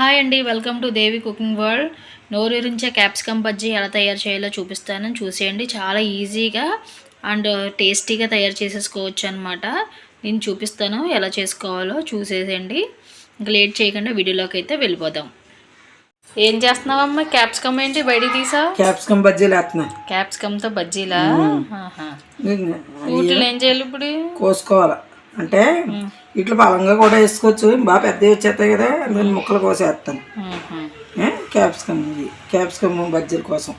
Hi అండి, welcome to Devi cooking world. నోరూరించే capsicum bajji ఎలా తయారు చేయాలో చూపిస్తాను, చూసేయండి. చాలా ఈజీగా అండ్ టేస్టీగా తయారు చేసేసుకోవచ్చు అనమాట. నేను చూపిస్తాను ఎలా చేసుకోవాలో, చూసేసేయండి. ఇంకా లేట్ చేయకుండా వీడియోలోకి అయితే వెళ్ళిపోదాం. ఏం చేస్తున్నావమ్మా? క్యాప్సికమ్ ఏంటి బయటికి తీసా? క్యాప్సికమ్ బజ్జీలు వేస్తున్నా. క్యాప్సికమ్తో బజ్జీలా? వీటిలో ఏం చేయాలి ఇప్పుడు? కోసుకోవాలి అంటే ఇట్లా బలంగా కూడా వేసుకోవచ్చు, బాగా పెద్దవి వచ్చేస్తాయి కదా, అందుకని ముక్కలు కోసేస్తాను. క్యాప్సికమ్ బజ్జీల కోసం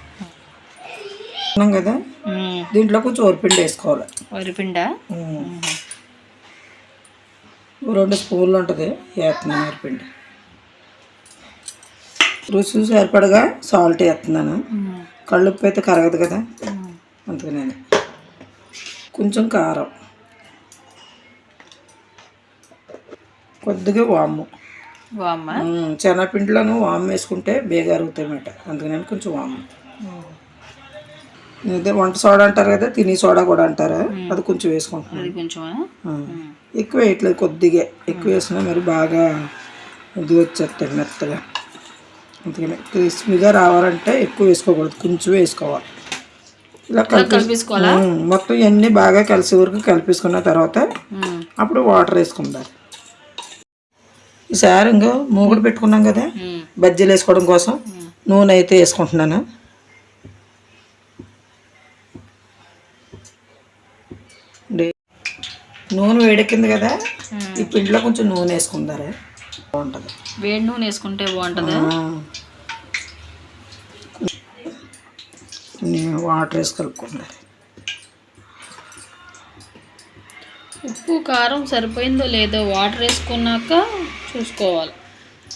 కదా. దీంట్లో కొంచెం వరిపిండి వేసుకోవాలి. వరిపిండా? 2 స్పూన్లు ఉంటుంది వేస్తున్నాను వరిపిండి. రుచి సరిపడగా సాల్ట్ వేస్తున్నాను. కళ్ళుప్పు అయితే కరగదు కదా, అందుకని కొంచెం కారం, కొద్దిగా వాము. శనగపిండిలోను వాము వేసుకుంటే బేగా అరుగుతాయి అన్నమాట, అందుకని కొంచెం వాము. ఇదే వంట సోడా అంటారు కదా, తిని సోడా కూడా అంటారు, అది కొంచెం వేసుకుంటున్నాను. ఎక్కువ వేయట్లేదు, కొద్దిగా ఎక్కువ వేసినా మరి బాగా ఇది వచ్చేస్తాయి మెత్తగా, అందుకని క్రిస్పీగా రావాలంటే ఎక్కువ వేసుకోకూడదు, కొంచెం వేసుకోవాలి. ఇలా కలిపేసుకోవాలి. మొత్తం ఇవన్నీ బాగా కలిసే వరకు కలిపేసుకున్న తర్వాత అప్పుడు వాటర్ వేసుకుందాం. ఈసారి ఇంకా మూగుడు పెట్టుకున్నాం కదా బజ్జీలు వేసుకోవడం కోసం, నూనె అయితే వేసుకుంటున్నాను. నూనె వేడెక్కింది కదా, ఈ పిండిలో కొంచెం నూనె వేసుకుంటారు, బాగుంటుంది. వేడి నూనె వేసుకుంటే బాగుంటుంది. వాటర్ వేసి కలుపుకుంటారు. ఉప్పు కారం సరిపోయిందో లేదో వాటర్ వేసుకున్నాక చూసుకోవాలి,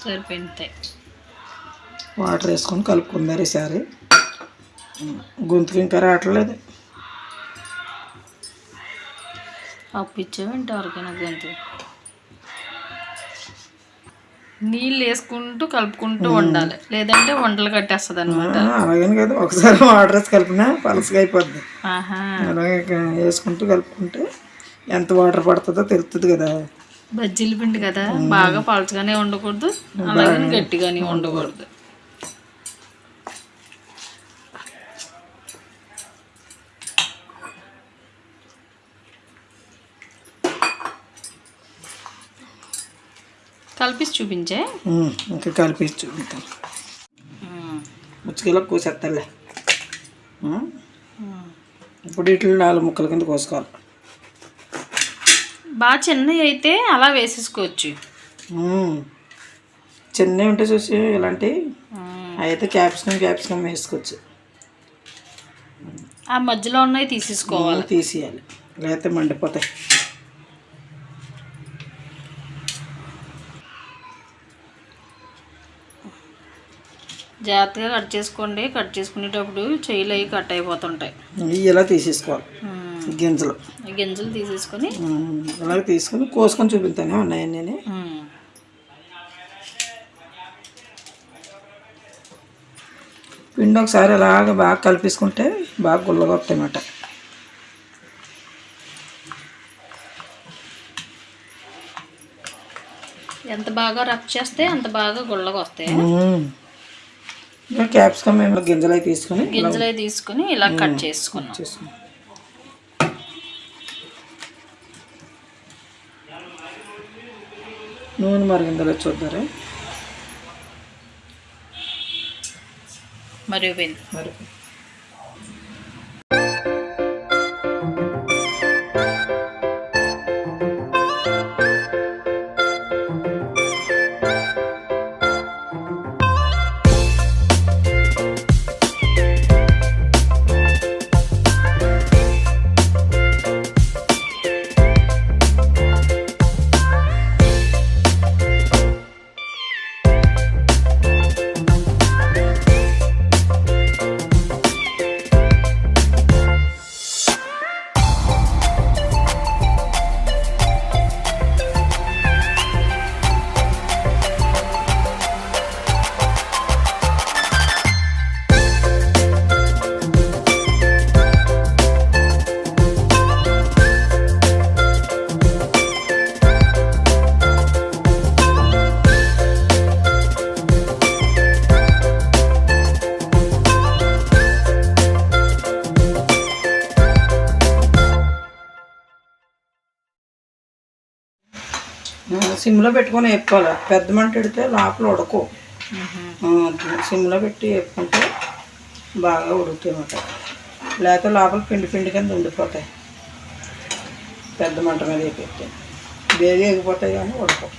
సరిపోయింది. వాటర్ వేసుకొని కలుపుకుందారు. ఈసారి గొంతుకు ఇంకా రావట్లేదు. అప్పు ఇచ్చావేంటి ఎవరికైనా గొంతు? నీళ్ళు వేసుకుంటూ కలుపుకుంటూ ఉండాలి, లేదంటే వంటలు కట్టేస్తుంది అనమాట. అలాగని కదా, ఒకసారి వాటర్ వేసి కలిపినా పలసగా అయిపోద్ది. అలాగే వేసుకుంటూ కలుపుకుంటే ఎంత వాటర్ పడుతుందో తెలుస్తుంది కదా. బజ్జీల పిండి కదా, బాగా పలచగానే ఉండకూడదు, అలాగే గట్టిగానే ఉండకూడదు. కలిపి చూపించే, ఇంకా కలిపి చూపిస్తాను. ముచ్చుకిలో కోసేస్తాలే. ఇప్పుడు ఇట్లా 4 ముక్కల కింద కోసుకోవాలి. బాగా చిన్నవి అయితే అలా వేసేసుకోవచ్చు. చిన్నవి ఉంటే చూసి ఇలాంటి అయితే క్యాప్సికమ్ వేసుకోవచ్చు. ఆ మధ్యలో ఉన్నవి తీసేసుకోవాలి, తీసేయాలి, లేకపోతే మండిపోతాయి. జాగ్రత్తగా కట్ చేసుకోండి. కట్ చేసుకునేటప్పుడు చెయ్యిలు అవి కట్ అయిపోతుంటాయి. ఇలా తీసేసుకోవాలి. గింజలు తీసేసుకొని అలాగే తీసుకొని కోసుకొని చూపిస్తానే ఉన్నాయని. నేను పిండి ఒకసారి అలాగ బాగా కలిపేసుకుంటే బాగా గుల్లగా వస్తాయి అన్నమాట. ఎంత బాగా రబ్ చేస్తే అంత బాగా గుల్లగా వస్తాయి. క్యాప్సికమ్ మేము గింజలు తీసుకొని ఇలా కట్ చేసుకున్నాం. నూనె మరిగిందలో చూద్దారా. మరిగిపోయింది. సిమ్లో పెట్టుకొని వేపుకోవాలి. పెద్ద మంట పెడితే లోపల ఉడకవు. సిమ్లో పెట్టి వేపుకుంటే బాగా ఉడుకుతాయి అన్నమాట. లేకపోతే లోపల పిండి పిండి కింద ఉండిపోతాయి. పెద్ద మంట మీద వేపితే బేగా ఎగిపోతాయి కానీ ఉడకవు.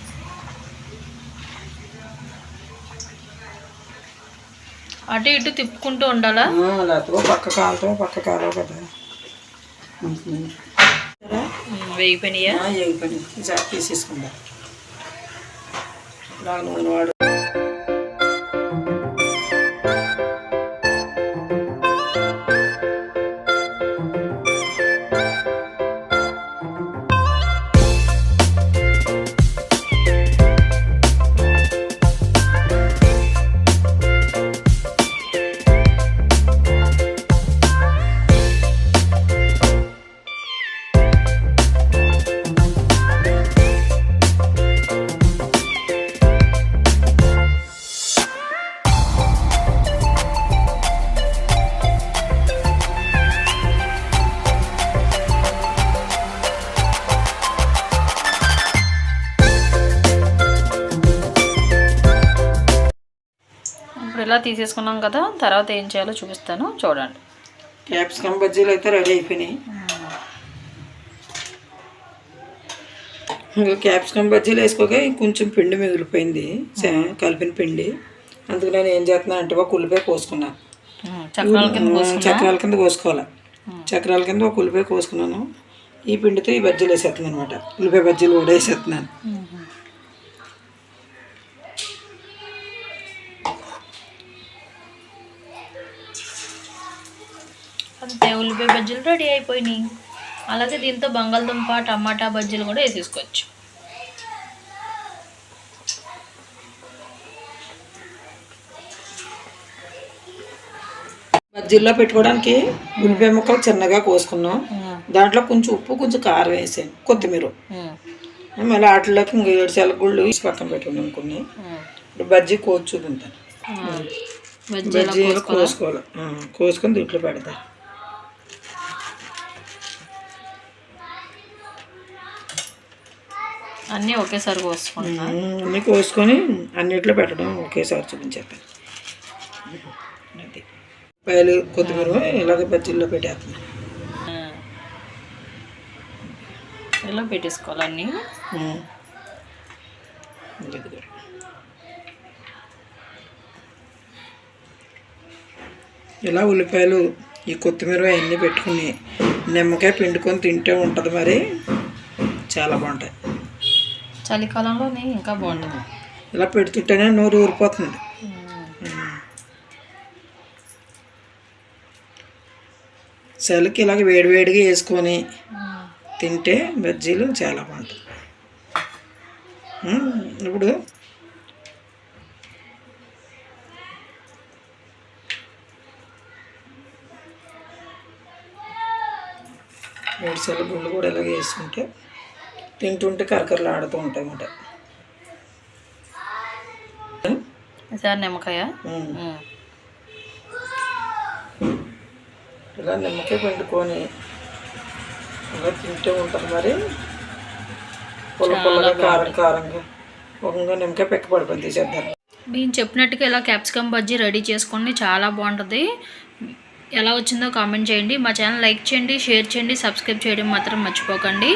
అటు ఇటు తిప్పుకుంటూ ఉండాలా? లేకపోతే పక్క కాలవు కదా. వేగిపోయినాయా? వేగిపోయినాయి. ఈసారి తీసేసుకుందా బాగా నూనె వాడు. ఇలా తీసేసుకున్నాం కదా, తర్వాత ఏం చేయాలో చూపిస్తాను చూడండి. క్యాప్సికమ్ బజ్జీలు అయితే రెడీ అయిపోయినాయి. ఇంకా క్యాప్సికమ్ బజ్జీలు వేసుకోగా కొంచెం పిండి మిగిలిపోయింది, కలిపిన పిండి. అందుకు నేను ఏం చేస్తున్నాను అంటే ఒక ఉల్లిపాయ కోసుకున్నాను. చక్రాల కింద కోసుకోవాలి. చక్రాల కింద ఒక ఉల్లిపాయ కోసుకున్నాను. ఈ పిండితో ఈ బజ్జీలు వేసేస్తున్నాను అనమాట. ఉల్లిపాయ బజ్జీలు కూడా వేసేస్తున్నాను. అంతే, ఉల్లిపాయ బజ్జీలు రెడీ అయిపోయినాయి. అలాగే దీంతో బంగాళదుంప టమాటా బజ్జీలు కూడా వేసేసుకోవచ్చు. బజ్జీల్లో పెట్టుకోవడానికి ఉల్లిపాయ ముక్కలు చిన్నగా కోసుకున్నాం. దాంట్లో కొంచెం ఉప్పు, కొంచెం కారం వేసాను, కొత్తిమీర. మళ్ళీ వాటిలోకి ఇంకా 7 సెలగుళ్ళు వేసి పక్కన పెట్టుకున్నాను కొన్ని. ఇప్పుడు బజ్జీ కోసి చూపించాను. బజ్జీలు కోసుకోవాలి. కోసుకొని దీంట్లో పెడతా. అన్నీ ఒకేసారి కోసుకుంటా. అన్నీ కోసుకొని అన్నిట్లో పెట్టడం ఒకేసారి చూపించేస్తాను. అది పాయలు, కొత్తిమీర ఇలాగ బజ్జీల్లో పెట్టేస్తున్నాను. ఇలా పెట్టేసుకోవాలి అన్నీ. ఇలా ఉల్లిపాయలు, ఈ కొత్తిమీర అవన్నీ పెట్టుకుని నిమ్మకాయ పిండుకొని తింటే ఉంటుంది. మరి చాలా బాగుంటాయి. చలికాలంలోనే ఇంకా బాగుంటుంది. ఇలా పెడుతుంటేనే నోరు ఊరిపోతుంది. చలికి ఇలాగ వేడివేడిగా వేసుకొని తింటే బజ్జీలు చాలా బాగుంటాయి. ఇప్పుడు వేడిసల గుళ్ళు కూడా ఇలాగ వేసుకుంటే తింటుంటే కరకరలు ఆడుతూ ఉంటాయి అన్నమాట. సార్ నిమ్మకాయ ఇలా నిమ్మకాయ పిండుకొని ఇలా తింటే ఉంటుంది. మరి పుల్ల కారంగా ఒకంగా నిమ్మకాయ పెక్క పడిపోయింది. తీసేద్దాం. నేను చెప్పినట్టుగా ఇలా క్యాప్సికమ్ బజ్జీ రెడీ చేసుకోండి, చాలా బాగుంటుంది. ఎలా వచ్చిందో కామెంట్ చేయండి. మా ఛానల్ లైక్ చేయండి, షేర్ చేయండి, సబ్స్క్రైబ్ చేయడం మాత్రం మర్చిపోకండి.